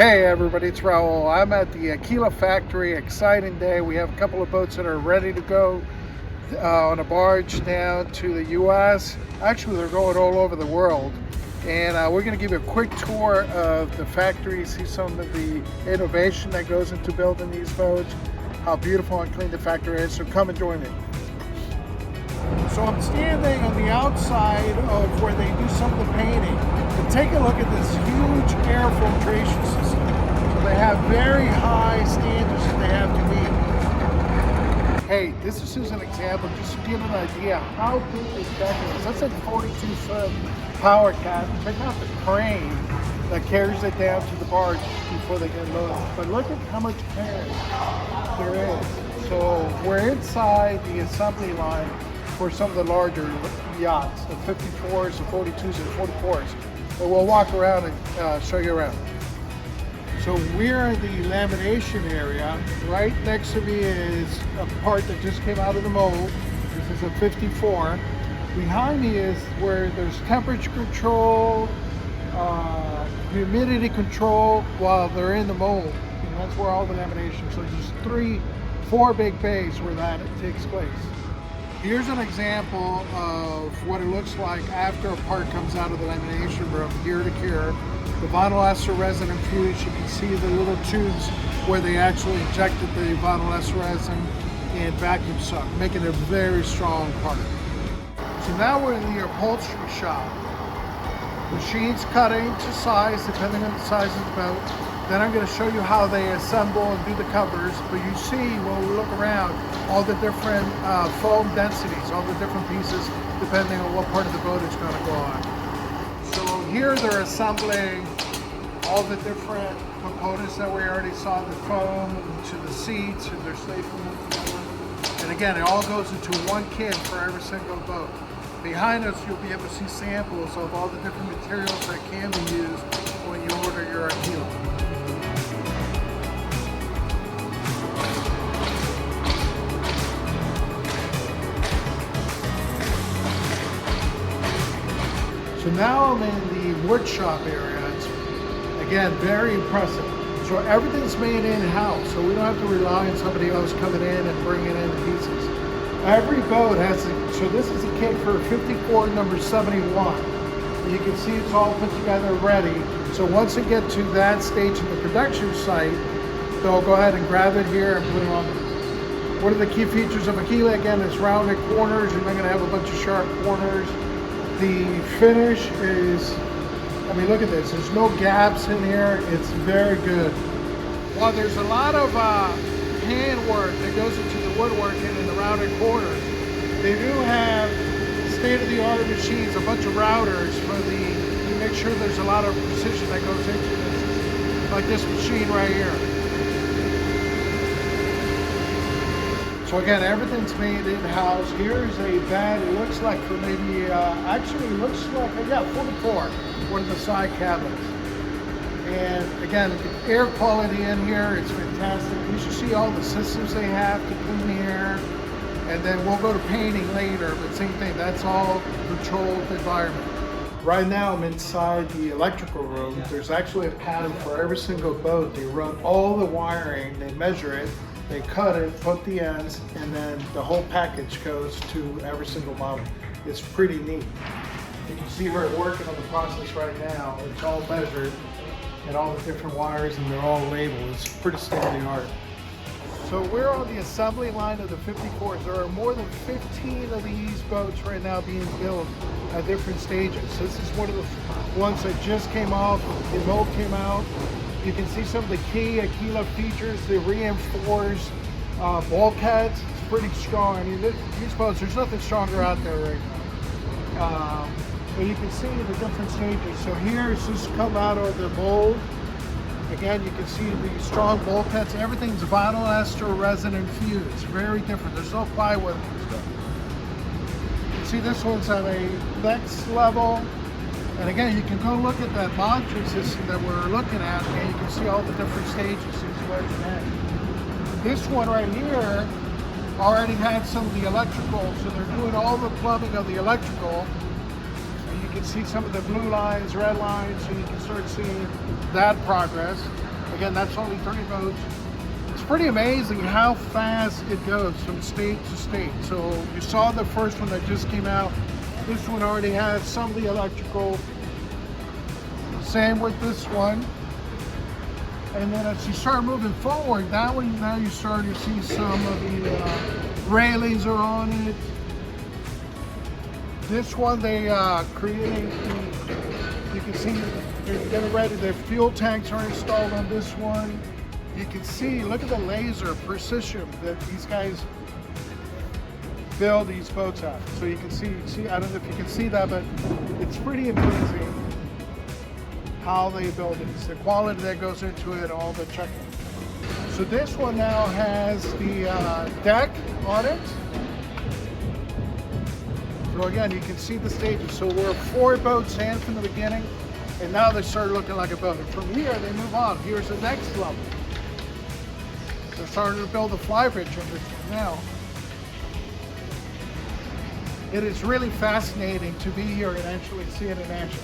Hey everybody, it's Raul. I'm at the Aquila Factory. Exciting day. We have a couple of boats that are ready to go on a barge down to the US. Actually, they're going all over the world. And we're going to give you a quick tour of the factory, see some of the innovation that goes into building these boats, how beautiful and clean the factory is. So come and join me. So I'm standing on the outside of where they do some of the painting. And take a look at this huge air filtration system. So they have very high standards that they have to meet. Hey, this is just an example, just to give an idea how big this deck is. That's a 42-foot power cat. Check out the crane that carries it down to the barge before they get loaded. But look at how much air there is. So we're inside the assembly line for some of the larger yachts, the 54s, the 42s, and 44s. But we'll walk around and show you around. So we're in the lamination area. Right next to me is a part that just came out of the mold. This is a 54. Behind me is where there's temperature control, humidity control while they're in the mold. And that's where all the lamination. So there's 4 big bays where that takes place. Here's an example of what it looks like after a part comes out of the lamination room, gear to cure. The vinyl ester resin infused, you can see the little tubes where they actually injected the vinyl ester resin and vacuum suck, making it a very strong part. So now we're in the upholstery shop. Machines cutting to size, depending on the size of the boat. Then I'm going to show you how they assemble and do the covers. But you see, when we look around, all the different foam densities, all the different pieces, depending on what part of the boat it's going to go on. So here they're assembling all the different components that we already saw, the foam to the seats, and they're stapling them together. And again, it all goes into one kit for every single boat. Behind us, you'll be able to see samples of all the different materials that can be used when you order your Aquila. So now I'm in the woodshop area. It's, again, very impressive. So everything's made in-house, so we don't have to rely on somebody else coming in and bringing in the pieces. Every boat has, so this is a kit for 54 number 71. And you can see it's all put together ready. So once they get to that stage in the production site, they'll go ahead and grab it here and put it on. One of the key features of Aquila, again, is rounded corners. You're not gonna have a bunch of sharp corners. The finish is, I mean, look at this. There's no gaps in here. It's very good. While there's a lot of handwork that goes into the woodworking and the rounded corners, they do have state-of-the-art machines, a bunch of routers to make sure there's a lot of precision that goes into this, like this machine right here. So again, everything's made in-house. Here's a bed. It looks like for maybe, actually it looks like, yeah, 44, one of the side cabinets. And again, the air quality in here is fantastic. You should see all the systems they have to clean the air. And then we'll go to painting later, but same thing, that's all controlled environment. Right now I'm inside the electrical room. There's actually a pattern for every single boat. They run all the wiring, they measure it, they cut it, put the ends, and then the whole package goes to every single model. It's pretty neat. You can see we're working on the process right now. It's all measured and all the different wires, and they're all labeled. It's pretty state-of-the-art. So we're on the assembly line of the 54s. There are more than 15 of these boats right now being built at different stages. This is one of the ones that just came off, the mold came out. You can see some of the key Aquila features, the reinforced bulkheads. It's pretty strong. I mean, these boats, there's nothing stronger out there right now. But you can see the different stages. So here it's just come out of the mold. Again, you can see the strong bulkheads. Everything's vinyl ester resin infused. Very different. There's no plywood in this stuff. You can see this one's at a next level. And again, you can go look at that monitoring system that we're looking at, and you can see all the different stages. This one right here already had some of the electrical, so they're doing all the plumbing of the electrical. And you can see some of the blue lines, red lines, so you can start seeing that progress. again, that's only 30 boats. It's pretty amazing how fast it goes from state to state. So you saw the first one that just came out. This one already has some of the electrical. Same with this one. And then as you start moving forward, that one, now you start to see some of the railings are on it. This one, they creating, you can see they're getting ready, their fuel tanks are installed on this one. You can see, look at the laser precision that these guys build these boats out. So you can see, I don't know if you can see that, but it's pretty amazing how they build it. It's the quality that goes into it, all the checking. So this one now has the deck on it. So again, you can see the stages. So we're 4 boats in from the beginning, and now they start looking like a boat. And from here, they move on. Here's the next level. They're starting to build a flybridge under now. It is really fascinating to be here and actually see it in action.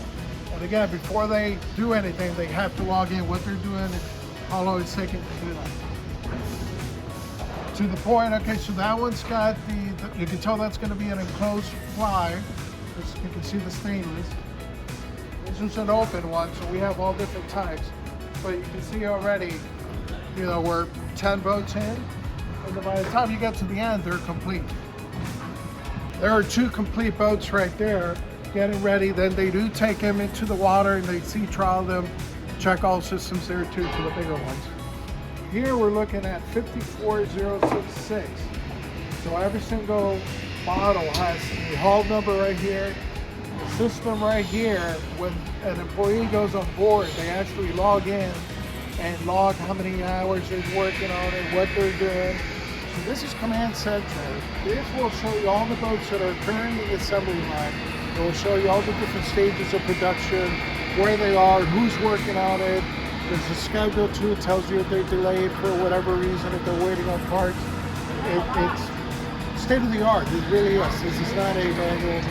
And again, before they do anything, they have to log in what they're doing and how long it's taking to do that. To the point, okay, so that one's got you can tell that's going to be an enclosed fly. You can see the stainless. This is an open one, so we have all different types. But you can see already, you know, we're 10 boats in, and then by the time you get to the end, they're complete. There are 2 complete boats right there, getting ready. Then they do take them into the water and they sea trial them, check all systems there too, to the bigger ones. Here we're looking at 54066. So every single model has the hull number right here, the system right here. When an employee goes on board, they actually log in and log how many hours they're working on it, what they're doing. So this is Command Center. This will show you all the boats that are currently in the assembly line. It will show you all the different stages of production, where they are, who's working on it. There's a schedule too. It tells you if they're delayed for whatever reason, if they're waiting on parts. It's state of the art. It really is. This is not a manual.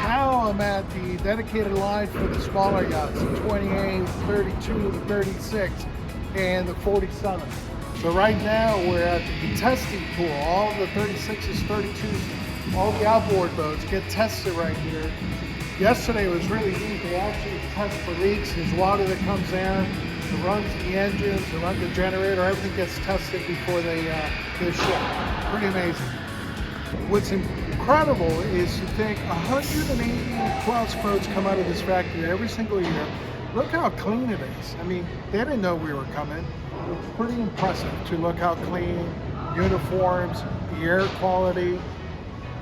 Now I'm at the dedicated line for the smaller yachts, the 28, 32, the 36, and the 47. So right now we're at the testing pool. All the 36s, 32s, all the outboard boats get tested right here. Yesterday was really neat. They actually test for leaks. There's water that comes in, it runs the engines, it runs the generator, everything gets tested before they ship. Pretty amazing. What's incredible is to think 180 plus boats come out of this factory every single year. Look how clean it is. I mean, they didn't know we were coming. It's pretty impressive to look how clean, uniforms, the air quality.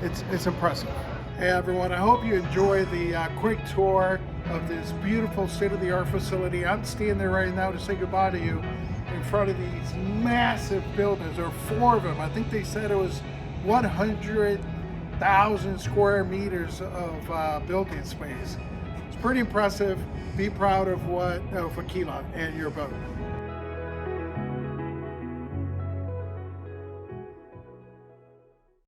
It's impressive. Hey everyone, I hope you enjoyed the quick tour of this beautiful state-of-the-art facility. I'm standing there right now to say goodbye to you in front of these massive buildings. There are 4 of them. I think they said it was 100,000 square meters of building space. It's pretty impressive. Be proud of Aquila and your boat.